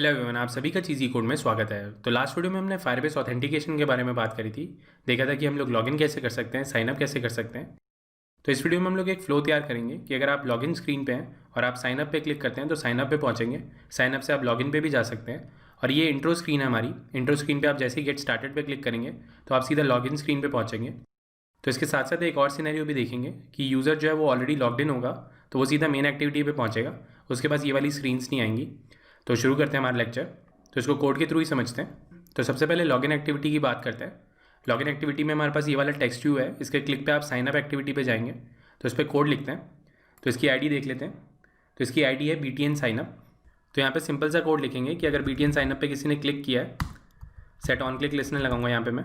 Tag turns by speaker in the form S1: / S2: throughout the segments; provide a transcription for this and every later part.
S1: Hello everyone, आप सभी का चीज़ी कोड में स्वागत है। तो लास्ट वीडियो में हमने फायरबेस ऑथेंटिकेशन के बारे में बात करी थी। देखा था कि हम लोग लॉगिन कैसे कर सकते हैं, साइनअप कैसे कर सकते हैं। तो इस वीडियो में हम लोग एक फ्लो तैयार करेंगे कि अगर आप लॉगिन स्क्रीन पे हैं और आप साइनअप पे क्लिक करते हैं तो साइनअप पे पहुंचेंगे। साइनअप से आप लॉगिन पे भी जा सकते हैं। और ये इंट्रो स्क्रीन है हमारी। इंट्रो स्क्रीन पर आप जैसे ही गेट स्टार्टेड पे क्लिक करेंगे तो आप सीधा लॉगिन स्क्रीन पर पहुँचेंगे। तो इसके साथ साथ एक और सिनेरियो भी देखेंगे कि यूज़र जो है वो ऑलरेडी लॉग्ड इन होगा तो वो सीधा मेन एक्टिविटी पे पहुंचेगा। उसके पास ये वाली स्क्रीन्स नहीं आएंगी। तो शुरू करते हैं हमारा लेक्चर। तो इसको कोड के थ्रू ही समझते हैं। तो सबसे पहले लॉगिन एक्टिविटी की बात करते हैं। लॉगिन एक्टिविटी में हमारे पास ये वाला टेक्स्ट व्यू है। इसके क्लिक पे आप साइन अप एक्टिविटी पे जाएंगे तो इस पर कोड लिखते हैं। तो इसकी आईडी देख लेते हैं। तो इसकी आईडी है BTN साइनअप। तो यहाँ पे सिंपल सा कोड लिखेंगे कि अगर BTN साइनअप पे किसी ने क्लिक किया है, सेट ऑन क्लिक लिस्टनर लगाऊंगा यहाँ पे मैं।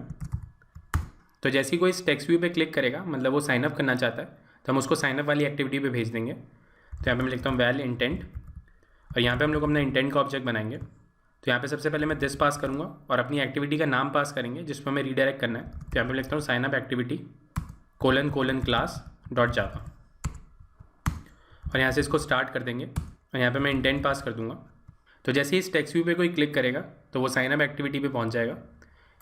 S1: तो जैसे ही कोई इस टेक्स्ट व्यू पे क्लिक करेगा, मतलब वो साइनअप करना चाहता है, तो हम उसको साइनअप वाली एक्टिविटी पे भेज देंगे। तो यहाँ पे मैं लिखता हूँ वैल इंटेंट और यहाँ पे हम लोग अपना इंटेंट का ऑब्जेक्ट बनाएंगे। तो यहाँ पे सबसे पहले मैं दिस पास करूँगा और अपनी एक्टिविटी का नाम पास करेंगे जिसमें हमें रीडायरेक्ट करना है। तो यहाँ पे लिखता हूँ sign up activity ::class dot java और यहाँ से इसको स्टार्ट कर देंगे और यहाँ पे मैं इंटेंट पास कर दूँगा। तो जैसे ही इस टेक्स्ट व्यू पे कोई क्लिक करेगा तो वो साइनअप एक्टिविटी पे पहुँच जाएगा।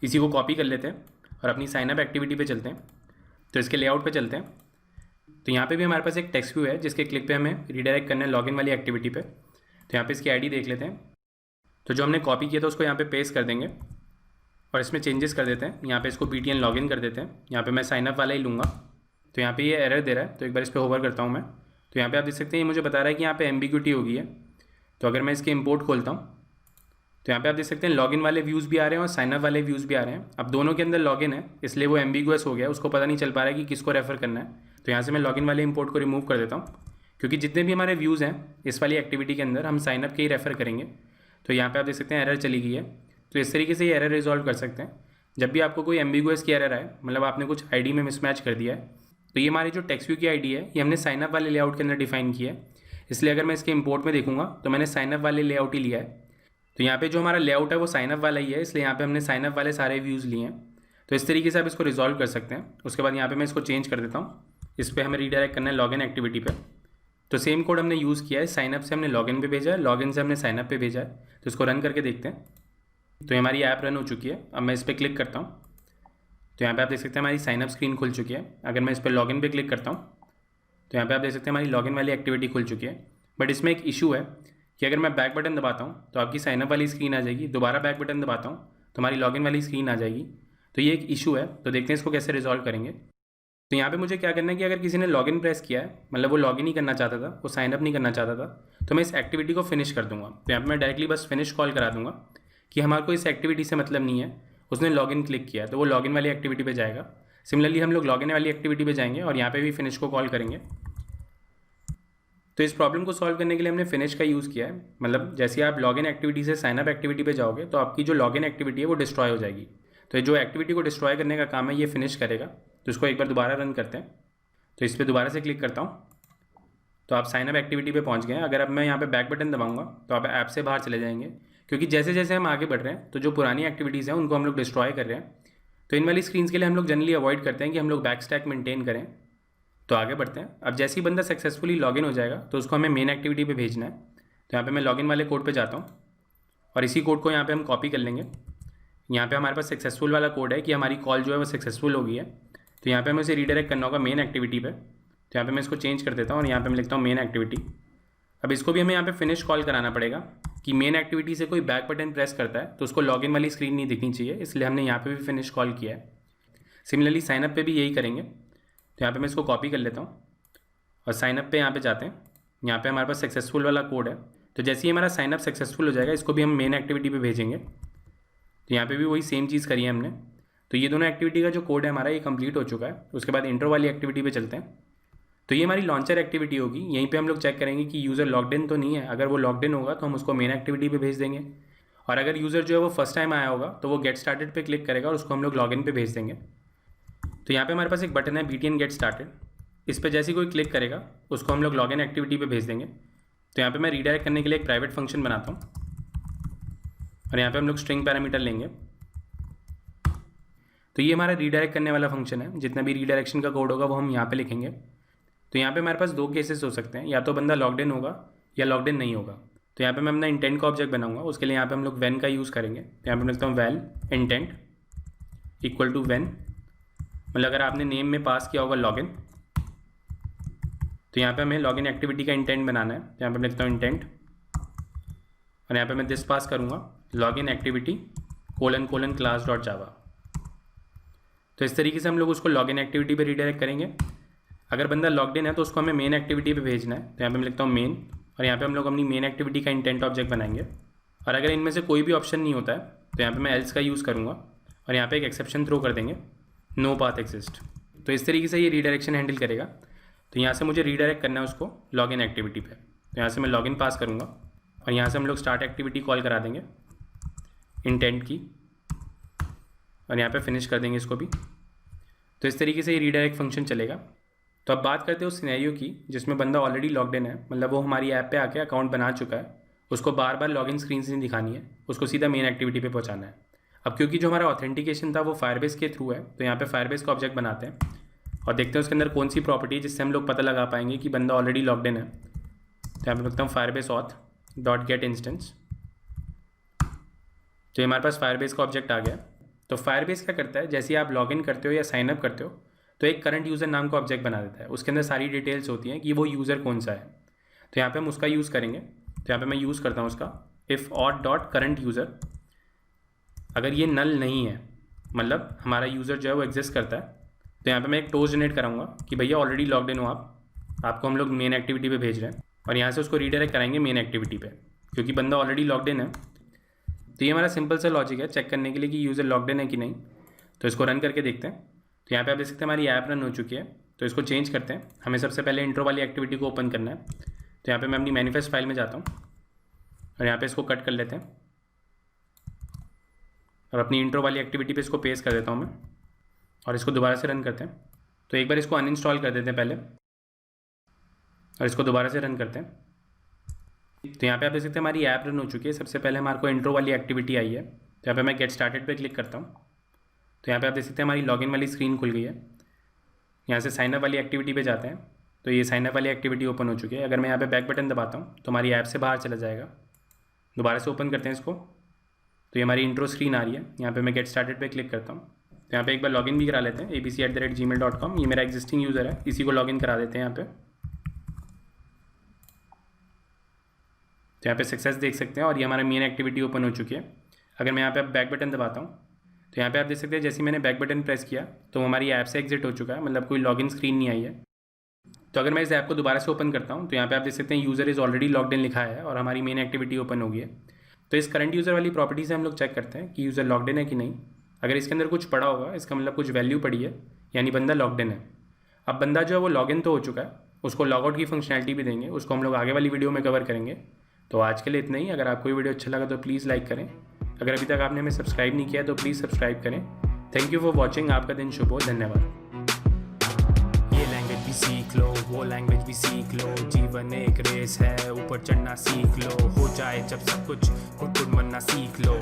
S1: इसी को कॉपी कर लेते हैं और अपनी साइनअप एक्टिविटी पे चलते हैं। तो इसके लेआउट पे चलते हैं। तो यहाँ पे भी हमारे पास एक टेक्स्ट व्यू है जिसके क्लिक पे हमें रीडायरेक्ट करना है लॉगिन वाली एक्टिविटी पे। तो यहाँ पे इसकी आईडी देख लेते हैं। तो जो हमने कॉपी किया था उसको यहाँ पे पेस्ट कर देंगे और इसमें चेंजेस कर देते हैं। यहाँ पे इसको BTN लॉगिन कर देते हैं। यहाँ पे मैं साइनअप वाला ही लूँगा। तो यहाँ पे ये एरर दे रहा है, तो एक बार इस पर होवर करता हूँ मैं। तो यहाँ पे आप देख सकते हैं ये मुझे बता रहा है कि यहाँ पे एम्बिग्यूटी हो गई है। तो अगर मैं इसके इम्पोर्ट खोलता हूँ तो यहाँ पे आप देख सकते हैं लॉगिन वाले व्यूज़ भी आ रहे हैं और साइनअप वाले व्यूज़ भी आ रहे हैं। अब दोनों के अंदर लॉगिन है इसलिए वो एम्बिगुअस हो गया, उसको पता नहीं चल पा रहा है कि किसको रेफर करना है। तो यहाँ से मैं लॉगिन वाले इंपोर्ट को रिमूव कर देता हूँ क्योंकि जितने भी हमारे व्यूज़ हैं इस वाली एक्टिविटी के अंदर हम साइनअप के ही रेफ़र करेंगे। तो यहाँ पे आप देख सकते हैं एरर चली गई है। तो इस तरीके से ये एरर रिजॉल्व कर सकते हैं। जब भी आपको कोई एम्बिगुअस की एरर आए, मतलब आपने कुछ आईडी में मिसमैच कर दिया है, तो ये हमारी जो टेक्स्ट व्यू की आईडी है ये हमने साइनअप वाले लेआउट के अंदर डिफाइन की है। इसलिए अगर मैं इसके इंपोर्ट में देखूंगा तो मैंने साइनअप वाले लेआउट ही लिया है। तो यहाँ पे जो हमारा लेआउट है वो साइनअप वाला ही है, इसलिए यहाँ पे हमने साइनअप वाले सारे व्यूज़ लिए हैं। तो इस तरीके से आप इसको रिजॉल्व कर सकते हैं। उसके बाद यहाँ पे मैं इसको चेंज कर देता हूँ। इस पर हमें रीडायरेक्ट करना है लॉगिन एक्टिविटी पे। तो सेम कोड हमने यूज़ किया है, साइनअप से हमने लॉगिन पे भेजा है, लॉगिन से हमने साइनअप पे भेजा है। तो इसको रन करके देखते हैं। तो हमारी ऐप रन हो चुकी है। अब मैं इस पर क्लिक करता हूँ तो यहाँ पे आप देख सकते हैं हमारी साइनअप स्क्रीन खुल चुकी है। अगर मैं इस पर लॉगिन पे क्लिक करता हूँ तो यहाँ पे आप देख सकते हैं हमारी लॉगिन वाली एक्टिविटी खुल चुकी है। बट इसमें एक इशू है कि अगर मैं बैक बटन दबाता हूँ तो आपकी साइनअप वाली स्क्रीन आ जाएगी, दोबारा बैक बटन दबाता हूँ तो हमारी लॉगिन वाली स्क्रीन आ जाएगी। तो ये एक इशू है। तो देखते हैं इसको कैसे रिजॉल्व करेंगे। तो यहाँ पे मुझे क्या करना है कि अगर किसी ने लॉगिन प्रेस किया है, मतलब वो लॉगिन ही करना चाहता था, वो साइनअप नहीं करना चाहता था, तो मैं इस एक्टिविटी को फिनिश कर दूंगा। तो यहाँ पे मैं डायरेक्टली बस फिनिश कॉल करा दूंगा कि हमारे को इस एक्टिविटी से मतलब नहीं है, उसने लॉगिन क्लिक किया तो वो लॉगिन वाली एक्टिविटी पे जाएगा। सिमिलरली हम लोग लॉगिन वाली एक्टिविटी पे जाएंगे और यहाँ पे भी फिनिश को कॉल करेंगे। तो इस प्रॉब्लम को सॉल्व करने के लिए हमने फिनिश का यूज़ किया है। मतलब जैसे आप लॉगिन एक्टिविटी से साइनअप एक्टिविटी पे जाओगे तो आपकी जो लॉगिन एक्टिविटी है वो डिस्ट्रॉय हो जाएगी। तो जो एक्टिविटी को डिस्ट्रॉय करने का काम है ये फिनिश करेगा। तो इसको एक बार दोबारा रन करते हैं। तो इस पर दोबारा से क्लिक करता हूँ तो आप साइनअप एक्टिविटी पे पहुँच गए हैं। अगर अब मैं यहाँ पे बैक बटन दबाऊंगा तो आप ऐप से बाहर चले जाएंगे, क्योंकि जैसे जैसे हम आगे बढ़ रहे हैं तो जो पुरानी एक्टिविटीज़ हैं उनको हम लोग डिस्ट्रॉय कर रहे हैं। तो इन वाली स्क्रीन्स के लिए हम लोग जनरली अवॉइड करते हैं कि हम लोग बैक स्टैक मेंटेन करें। तो आगे बढ़ते हैं। अब जैसे ही बंदा सक्सेसफुली लॉगिन हो जाएगा तो उसको हमें मेन एक्टिविटी पे भेजना है। तो यहाँ पे मैं लॉगिन वाले कोड पे जाता हूँ और इसी कोड को यहाँ पे हम कॉपी कर लेंगे। यहाँ पे हमारे पास सक्सेसफुल वाला कोड है कि हमारी कॉल जो है वो सक्सेसफुल हो गई है। तो यहाँ पे हमें उसे रीडायरेक्ट करना होगा मेन एक्टिविटी पे। तो यहाँ पे मैं इसको चेंज कर देता हूँ और यहाँ पे मैं लिखता हूँ मेन एक्टिविटी। अब इसको भी हमें यहाँ पे फिनिश कॉल कराना पड़ेगा कि मेन एक्टिविटी से कोई बैक बटन प्रेस करता है तो उसको लॉगिन वाली स्क्रीन नहीं दिखनी चाहिए, इसलिए हमने यहाँ पे भी फिनिश कॉल किया है। सिमिलरली साइनअप पे भी यही करेंगे। तो यहाँ पे मैं इसको कॉपी कर लेता हूँ और साइनअप पे यहाँ पे जाते हैं। यहाँ पे हमारे पास सक्सेसफुल वाला कोड है। तो जैसे ही हमारा साइनअप सक्सेसफुल हो जाएगा इसको भी हम मेन एक्टिविटी पे भेजेंगे। तो यहाँ पे भी वही सेम चीज़ करी है हमने। तो ये दोनों एक्टिविटी का जो कोड है हमारा ये कंप्लीट हो चुका है। उसके बाद इंट्रो वाली एक्टिविटी पे चलते हैं। तो ये हमारी लॉन्चर एक्टिविटी होगी। यहीं पे हम लोग चेक करेंगे कि यूज़र लॉग्ड इन तो नहीं है। अगर वो लॉग्ड इन होगा तो हम उसको मेन एक्टिविटी पे भेज देंगे, और अगर यूज़र जो है वो फर्स्ट टाइम आया होगा तो वो गेट स्टार्टेड पे क्लिक करेगा और उसको हम लोग लॉगिन पे भेज देंगे। तो यहाँ पे हमारे पास एक बटन है BTN गेट स्टार्टेड। इस पर जैसे ही कोई क्लिक करेगा उसको हम लोग लॉगिन एक्टिविटी पे भेज देंगे। तो यहाँ पे मैं रीडायरेक्ट करने के लिए एक प्राइवेट फंक्शन बनाता हूँ और यहाँ पे हम लोग स्ट्रिंग पैरामीटर लेंगे। तो ये हमारा रीडायरेक्ट करने वाला फंक्शन है। जितना भी रीडायरेक्शन का कोड होगा वो हम यहाँ पे लिखेंगे। तो यहाँ पे हमारे पास दो केसेस हो सकते हैं, या तो बंदा लॉग्ड इन होगा या लॉग्ड इन नहीं होगा। तो यहाँ पे मैं अपना इंटेंट का ऑब्जेक्ट बनाऊंगा। उसके लिए यहाँ पे हम लोग वेन का यूज़ करेंगे। तो यहाँ पे मैं लिखता हूँ val intent equal to when, मतलब अगर आपने नेम में पास किया होगा लॉगिन, तो यहाँ पे हमें लॉगिन एक्टिविटी का इंटेंट बनाना है। तो यहाँ पे मैं लिखता हूँ इंटेंट, और यहाँ पे मैं दिस पास करूँगा login activity colon class dot जावा। तो इस तरीके से हम लोग उसको लॉगिन एक्टिविटी पे रीडायरेक्ट करेंगे। अगर बंदा लॉग्ड इन है तो उसको हमें मेन एक्टिविटी पे भेजना है। तो यहाँ पे मैं लिखता हूँ मेन, और यहाँ पे हम लोग अपनी मेन एक्टिविटी का इंटेंट ऑब्जेक्ट बनाएंगे। और अगर इनमें से कोई भी ऑप्शन नहीं होता है तो यहाँ पे मैं एल्स का यूज़ करूँगा, और यहाँ पे एक एक्सेप्शन थ्रो कर देंगे, नो पाथ एग्जिस्ट। तो इस तरीके से ये रीडायरेक्शन हैंडल करेगा। तो यहाँ से मुझे रीडायरेक्ट करना है उसको लॉगिन एक्टिविटी पे। तो यहाँ से मैं लॉगिन पास करूँगा, और यहाँ से हम लोग स्टार्ट एक्टिविटी कॉल करा देंगे इंटेंट की, और यहाँ पे फिनिश कर देंगे इसको भी। तो इस तरीके से ये रीडायरेक्ट फंक्शन चलेगा। तो अब बात करते हैं उस सिनेरियो की जिसमें बंदा ऑलरेडी लॉग्ड इन है, मतलब वो हमारी ऐप पे आके अकाउंट बना चुका है। उसको बार बार लॉगिन स्क्रीन नहीं दिखानी है, उसको सीधा मेन एक्टिविटी पे पहुँचाना है। अब क्योंकि जो हमारा ऑथेंटिकेशन था वो फायरबेस के थ्रू है, तो यहाँ पे फायरबेस का ऑब्जेक्ट बनाते हैं और देखते हैं उसके अंदर कौन सी प्रॉपर्टी है जिससे हम लोग पता लगा पाएंगे कि बंदा ऑलरेडी लॉग्ड इन है। तो यहाँ पे लिखता हूँ Firebase auth dot gate instance. तो ये हमारे पास फायरबेस का ऑब्जेक्ट आ गया। तो फायरबेस क्या करता है, जैसे ही आप लॉगिन करते हो या साइन अप करते हो तो एक करंट यूज़र नाम का ऑब्जेक्ट बना देता है। उसके अंदर सारी डिटेल्स होती हैं कि वो यूज़र कौन सा है। तो यहाँ पे हम उसका यूज़ करेंगे। तो यहाँ पे मैं यूज़ करता हूँ उसका if auth dot current user. अगर ये नल नहीं है, मतलब हमारा यूज़र जो है वो एग्जिस्ट करता है, तो यहाँ पे मैं एक टोस्ट जनरेट कराऊंगा कि भैया ऑलरेडी लॉग्ड इन हो आपको हम लोग मेन एक्टिविटी पे भेज रहे हैं, और यहाँ से उसको रीडायरेक्ट कराएंगे मेन एक्टिविटी पे क्योंकि बंदा ऑलरेडी लॉग्ड इन है। तो ये हमारा सिंपल सा लॉजिक है चेक करने के लिए कि यूज़र लॉग्ड इन है कि नहीं। तो इसको रन करके देखते हैं। तो यहाँ पे आप देख सकते हैं हमारी ऐप रन हो चुकी है। तो इसको चेंज करते हैं। हमें सबसे पहले इंट्रो वाली एक्टिविटी को ओपन करना है। तो यहाँ पे मैं अपनी मैनिफेस्ट फाइल में जाता हूँ और यहाँ पे इसको कट कर लेते हैं और अपनी इंट्रो वाली एक्टिविटी पे इसको पेस्ट कर देता हूँ मैं, और इसको दोबारा से रन करते हैं। तो एक बार इसको अनइंस्टॉल कर देते हैं पहले, और इसको दोबारा से रन करते हैं। तो यहाँ पे आप देख सकते हैं हमारी ऐप रन हो चुकी है। सबसे पहले हमारे को इंट्रो वाली एक्टिविटी आई है। तो यहाँ पे मैं गेट स्टार्टेड पे क्लिक करता हूँ। तो यहाँ पे आप देख सकते हैं हमारी लॉगिन वाली स्क्रीन खुल गई है। यहाँ से साइनअप वाली एक्टिविटी पे जाते हैं। तो ये साइनअप वाली एक्टिविटी ओपन हो चुकी है। अगर मैं यहाँ पे बैक बटन दबाता हूँ तो हमारी ऐप से बाहर चला जाएगा। दोबारा से ओपन करते हैं इसको। तो ये हमारी इंट्रो स्क्रीन आ रही है। यहाँ पे मैं गेट स्टार्टेड पे क्लिक करता हूँ। तो यहाँ पे एक बार लॉगिन भी करा लेते हैं abc@gmail.com। ये मेरा एग्जिस्टिंग यूज़र है, इसी को लॉगिन करा देते हैं यहाँ पे। तो यहाँ पे सक्सेस देख सकते हैं और ये हमारा मेन एक्टिविटी ओपन हो चुकी है। अगर मैं यहाँ पे बैक बटन दबाता हूँ तो यहाँ पे आप देख सकते हैं जैसे मैंने बैक बटन प्रेस किया तो हमारी ऐप से एग्जिट हो चुका है, मतलब कोई लॉगिन स्क्रीन नहीं आई है। तो अगर मैं इस ऐप को दोबारा से ओपन करता हूँ तो यहाँ पे आप देख सकते हैं user is already logged in लिखा है और हमारी मेन एक्टिविटी ओपन हो गई है। तो इस करंट यूज़र वाली प्रॉपर्टी से हम लोग चेक करते हैं कि यूज़र लॉग्ड इन है कि नहीं। अगर इसके अंदर कुछ पड़ा होगा इसका मतलब कुछ वैल्यू पड़ी है, यानी बंदा लॉग्ड इन है। अब बंदा जो है वो लॉगिन तो हो चुका है, उसको लॉगआउट की फंक्शनैलिटी भी देंगे, उसको हम लोग आगे वाली वीडियो में कवर करेंगे। तो आज के लिए इतना ही। अगर आपको ये वीडियो अच्छा लगा तो प्लीज़ लाइक करें। अगर अभी तक आपने हमें सब्सक्राइब नहीं किया तो प्लीज़ सब्सक्राइब करें। Thank you for watching. आपका दिन शुभ हो। धन्यवाद।
S2: ये लैंग्वेज भी सीख लो, वो लैंग्वेज भी सीख लो। जीवन एक रेस है, ऊपर चढ़ना सीख लो। हो जाए जब सब कुछ खुद बनना सीख लो।